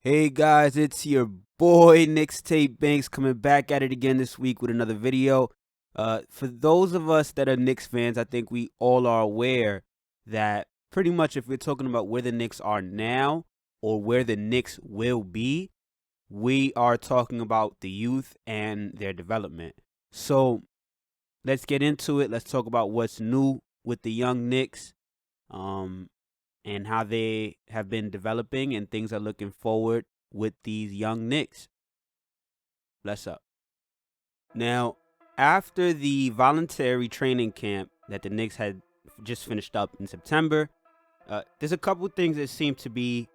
Hey guys, it's your boy Knicks Tape Banks coming back at it again this week with another video. For those of us that are Knicks fans, I think we all are aware that pretty much if we're talking about where the Knicks are now or where the Knicks will be, we are talking about the youth and their development. So let's get into it. Let's talk about what's new with the young Knicks. And how they have been developing and things are looking forward with these young Knicks. Bless up. Now, after the voluntary training camp that the Knicks had just finished up in September, there's a couple things that seem to be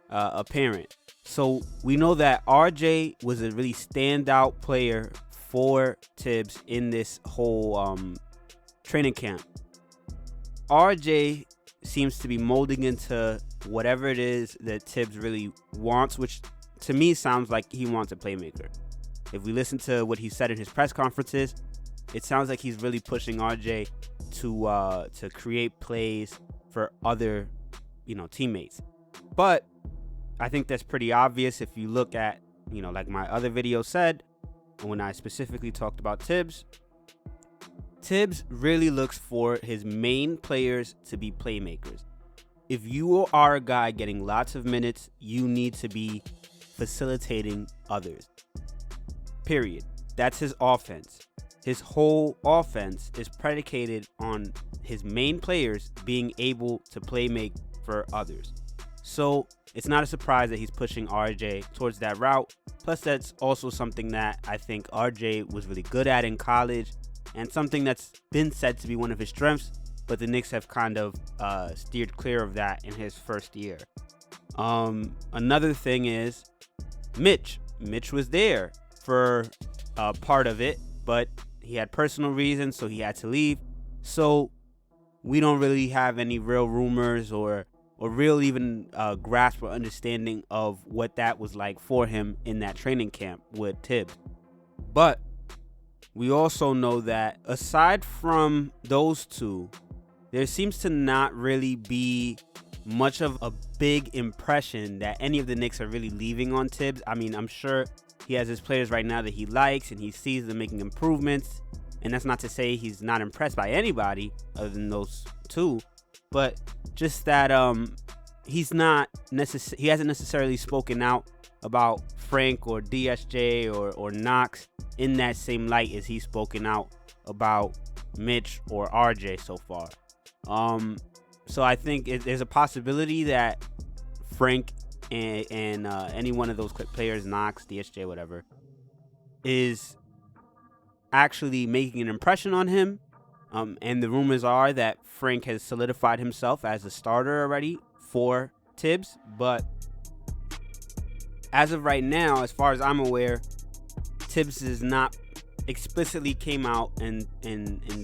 apparent. So we know that RJ was a really standout player for Tibbs in this whole training camp. RJ seems to be molding into whatever it is that Tibbs really wants, which to me sounds like he wants a playmaker. If we listen to what he said in his press conferences, it sounds like he's really pushing RJ to create plays for other, teammates. But I think that's pretty obvious if you look at, like my other video said, when I specifically talked about Tibbs. Tibbs really looks for his main players to be playmakers. If you are a guy getting lots of minutes, you need to be facilitating others. Period. That's his offense. His whole offense is predicated on his main players being able to playmake for others. So it's not a surprise that he's pushing RJ towards that route. Plus, that's also something that I think RJ was really good at in college, and something that's been said to be one of his strengths, but the Knicks have kind of steered clear of that in his first year. Another thing is Mitch. Mitch was there for part of it, but he had personal reasons, so he had to leave. So we don't really have any real rumors or real even grasp or understanding of what that was like for him in that training camp with Tibbs. But we also know that aside from those two, there seems to not really be much of a big impression that any of the Knicks are really leaving on Tibbs. I mean, I'm sure he has his players right now that he likes and he sees them making improvements. And that's not to say he's not impressed by anybody other than those two. But just that he hasn't necessarily spoken out about Frank or DSJ or Knox in that same light as he's spoken out about Mitch or RJ so far. So I think there's a possibility that Frank and any one of those players, Knox, DSJ, whatever, is actually making an impression on him. And the rumors are that Frank has solidified himself as a starter already for Tibbs. But as of right now, as far as I'm aware, Tibbs has not explicitly came out and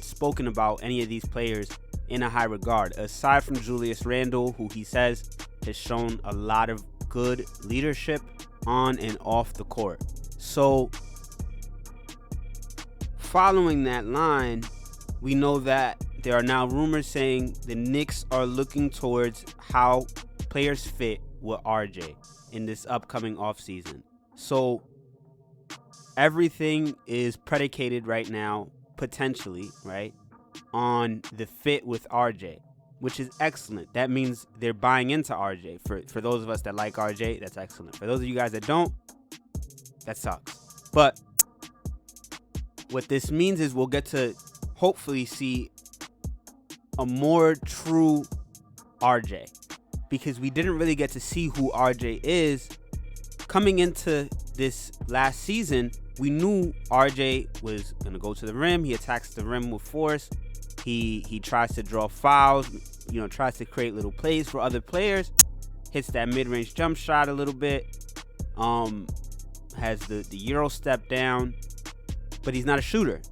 spoken about any of these players in a high regard, aside from Julius Randle, who he says has shown a lot of good leadership on and off the court. So following that line, we know that there are now rumors saying the Knicks are looking towards how players fit with RJ in this upcoming offseason. So everything is predicated right now, potentially, right, on the fit with RJ, which is excellent. That means they're buying into RJ. For those of us that like RJ, that's excellent. For those of you guys that don't, that sucks. But what this means is we'll get to hopefully see a more true RJ, because we didn't really get to see who RJ is. Coming into this last season, we knew RJ was going to go to the rim. He attacks the rim with force. He tries to draw fouls, tries to create little plays for other players, hits that mid-range jump shot a little bit, has the Euro step down, but he's not a shooter.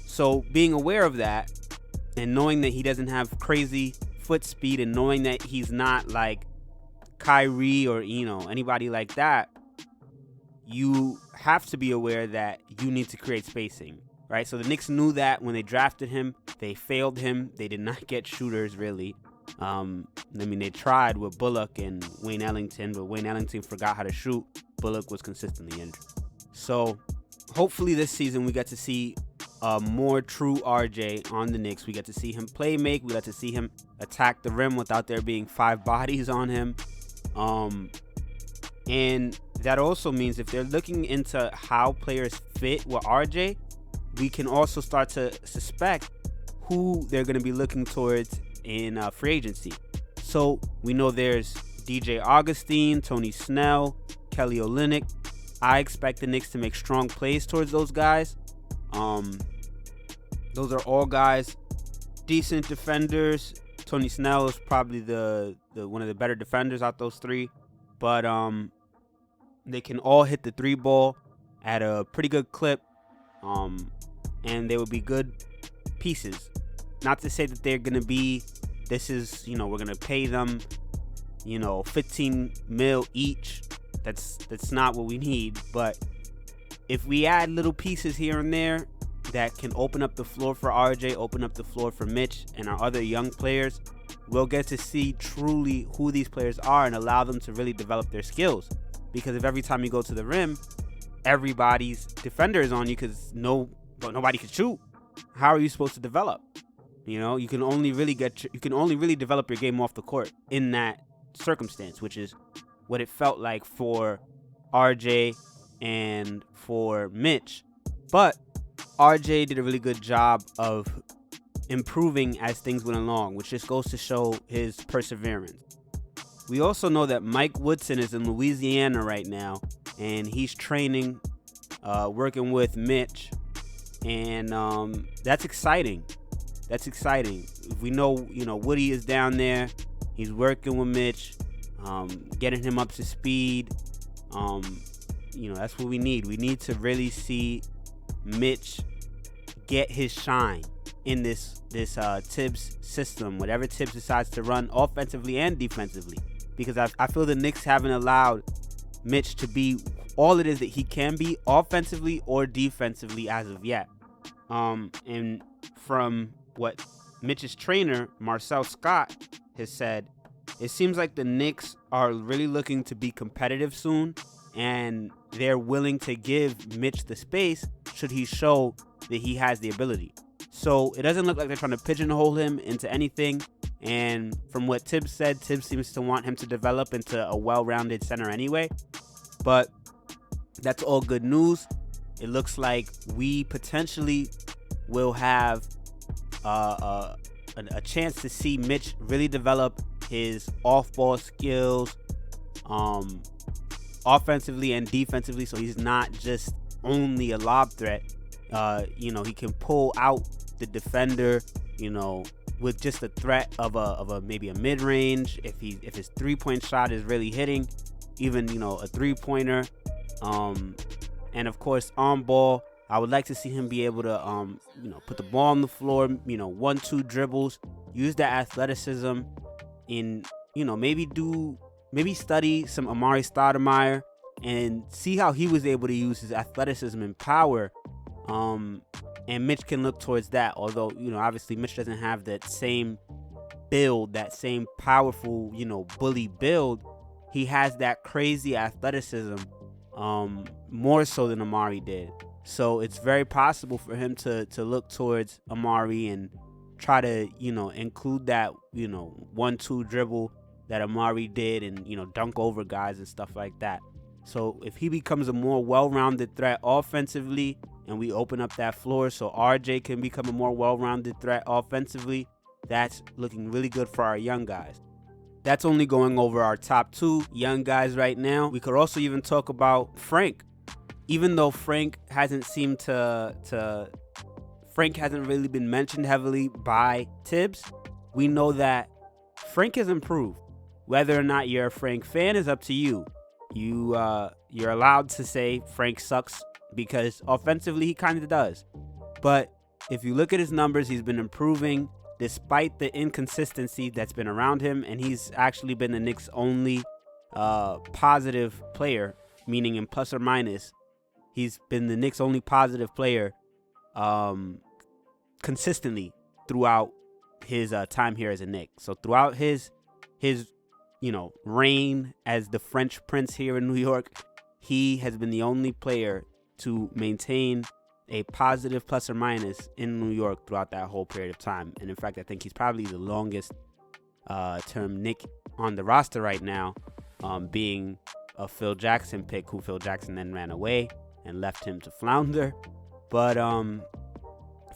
So being aware of that and knowing that he doesn't have crazy foot speed and knowing that he's not like Kyrie or, anybody like that, you have to be aware that you need to create spacing, right? So the Knicks knew that when they drafted him. They failed him. They did not get shooters, really. I mean, they tried with Bullock and Wayne Ellington, but Wayne Ellington forgot how to shoot. Bullock was consistently injured. So hopefully this season we get to see more true RJ on the Knicks. We get to see him play make. We get to see him attack the rim without there being 5 bodies on him. And that also means if they're looking into how players fit with RJ, we can also start to suspect who they're going to be looking towards in free agency. So we know there's DJ Augustine, Tony Snell, Kelly Olynyk. I expect the Knicks to make strong plays towards those guys. Those are all guys, decent defenders. Tony Snell is probably the one of the better defenders out those 3, but they can all hit the 3 ball at a pretty good clip, and they would be good pieces. Not to say that they're gonna be, we're gonna pay them, 15 mil each. That's not what we need. But if we add little pieces here and there that can open up the floor for RJ, open up the floor for Mitch and our other young players, we'll get to see truly who these players are and allow them to really develop their skills. Because if every time you go to the rim, everybody's defender is on you because nobody can shoot, how are you supposed to develop? You can only really develop your game off the court in that circumstance, which is what it felt like for RJ and for Mitch. But RJ did a really good job of improving as things went along, which just goes to show his perseverance. We also know that Mike Woodson is in Louisiana right now, and he's training, working with Mitch, and that's exciting. That's exciting. We know, Woody is down there. He's working with Mitch, getting him up to speed. That's what we need. We need to really see Mitch get his shine in this Tibbs system, whatever Tibbs decides to run offensively and defensively. Because I feel the Knicks haven't allowed Mitch to be all it is that he can be offensively or defensively as of yet. And from what Mitch's trainer, Marcel Scott, has said, it seems like the Knicks are really looking to be competitive soon, and they're willing to give Mitch the space should he show that he has the ability. So it doesn't look like they're trying to pigeonhole him into anything. And from what Tibbs said, Tibbs seems to want him to develop into a well-rounded center anyway. But that's all good news. It looks like we potentially will have a chance to see Mitch really develop his off-ball skills offensively and defensively, so he's not just only a lob threat. He can pull out the defender, with just the threat of a maybe a mid-range, if his 3-point shot is really hitting, even a 3-pointer, and of course on ball, I would like to see him be able to put the ball on the floor, 1-2 dribbles, use that athleticism in maybe study some Amari Stoudemire and see how he was able to use his athleticism and power. And Mitch can look towards that, although, obviously Mitch doesn't have that same build, that same powerful, bully build. He has that crazy athleticism, more so than Amari did. So it's very possible for him to look towards Amari and try to, include that, 1-2 dribble that Amari did and, dunk over guys and stuff like that. So if he becomes a more well-rounded threat offensively and we open up that floor so RJ can become a more well-rounded threat offensively, that's looking really good for our young guys. That's only going over our top 2 young guys right now. We could also even talk about Frank. Even though Frank hasn't really been mentioned heavily by Tibbs, we know that Frank has improved. Whether or not you're a Frank fan is up to you. You're allowed to say Frank sucks because offensively he kind of does. But if you look at his numbers, he's been improving despite the inconsistency that's been around him, and he's actually been the Knicks' only positive player, meaning in plus or minus. He's been the Knicks' only positive player consistently throughout his time here as a Knick. So throughout his reign as the French Prince here in New York, he has been the only player to maintain a positive plus or minus in New York throughout that whole period of time. And in fact, I think he's probably the longest term Knick on the roster right now, being a Phil Jackson pick, who Phil Jackson then ran away and left him to flounder. But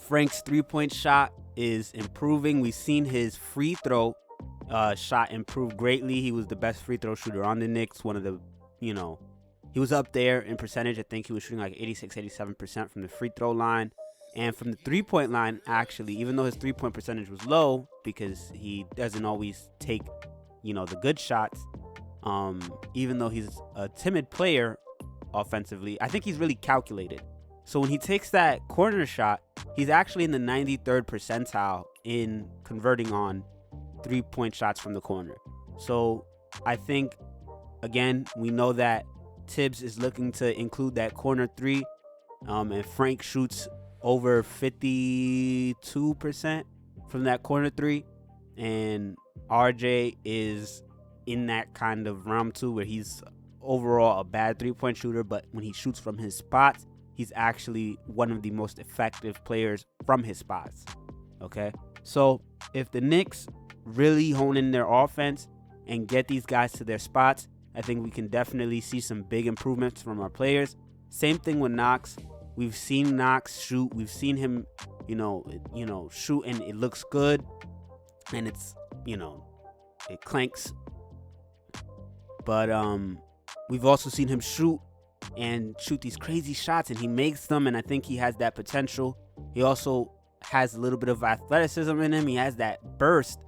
Frank's three-point shot is improving. We've seen his free throw shot improve greatly. He was the best free throw shooter on the Knicks. One of the, he was up there in percentage. I think he was shooting like 86, 87% from the free throw line. And from the three-point line, actually, even though his three-point percentage was low because he doesn't always take, the good shots, even though he's a timid player offensively, I think he's really calculated. So when he takes that corner shot, he's actually in the 93rd percentile in converting on three-point shots from the corner. So I think, again, we know that Tibbs is looking to include that corner three, and Frank shoots over 52% from that corner three, and RJ is in that kind of realm too, where he's overall a bad three-point shooter, but when he shoots from his spots, he's actually one of the most effective players from his spots. Okay, so if the Knicks really hone in their offense and get these guys to their spots, I think we can definitely see some big improvements from our players. Same thing with Knox. We've seen Knox shoot. We've seen him, shoot, and it looks good, and it's, it clanks. But we've also seen him shoot these crazy shots, and he makes them, and I think he has that potential. He also has a little bit of athleticism in him. He has that burst,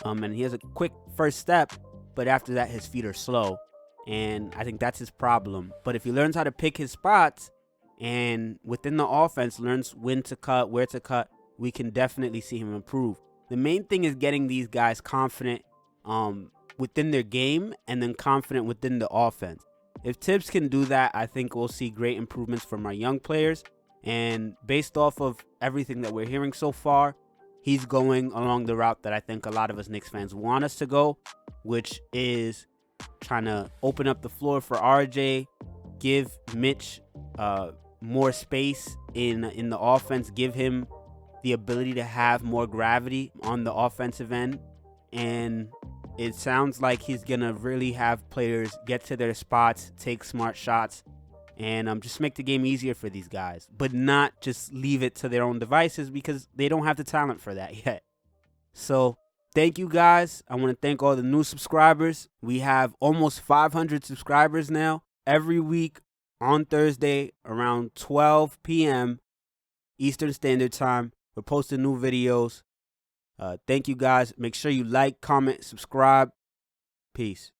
and he has a quick first step, but after that his feet are slow, and I think that's his problem. But if he learns how to pick his spots and within the offense learns when to cut, where to cut, we can definitely see him improve. The main thing is getting these guys confident within their game and then confident within the offense. If Tibbs can do that, I think we'll see great improvements from our young players. And based off of everything that we're hearing so far, he's going along the route that I think a lot of us Knicks fans want us to go, which is trying to open up the floor for RJ, give Mitch more space in the offense, give him the ability to have more gravity on the offensive end. And it sounds like he's going to really have players get to their spots, take smart shots, and just make the game easier for these guys, but not just leave it to their own devices because they don't have the talent for that yet. So thank you guys. I want to thank all the new subscribers. We have almost 500 subscribers now. Every week on Thursday around 12 p.m. Eastern Standard Time, we're posting new videos. Thank you guys. Make sure you like, comment, subscribe. Peace.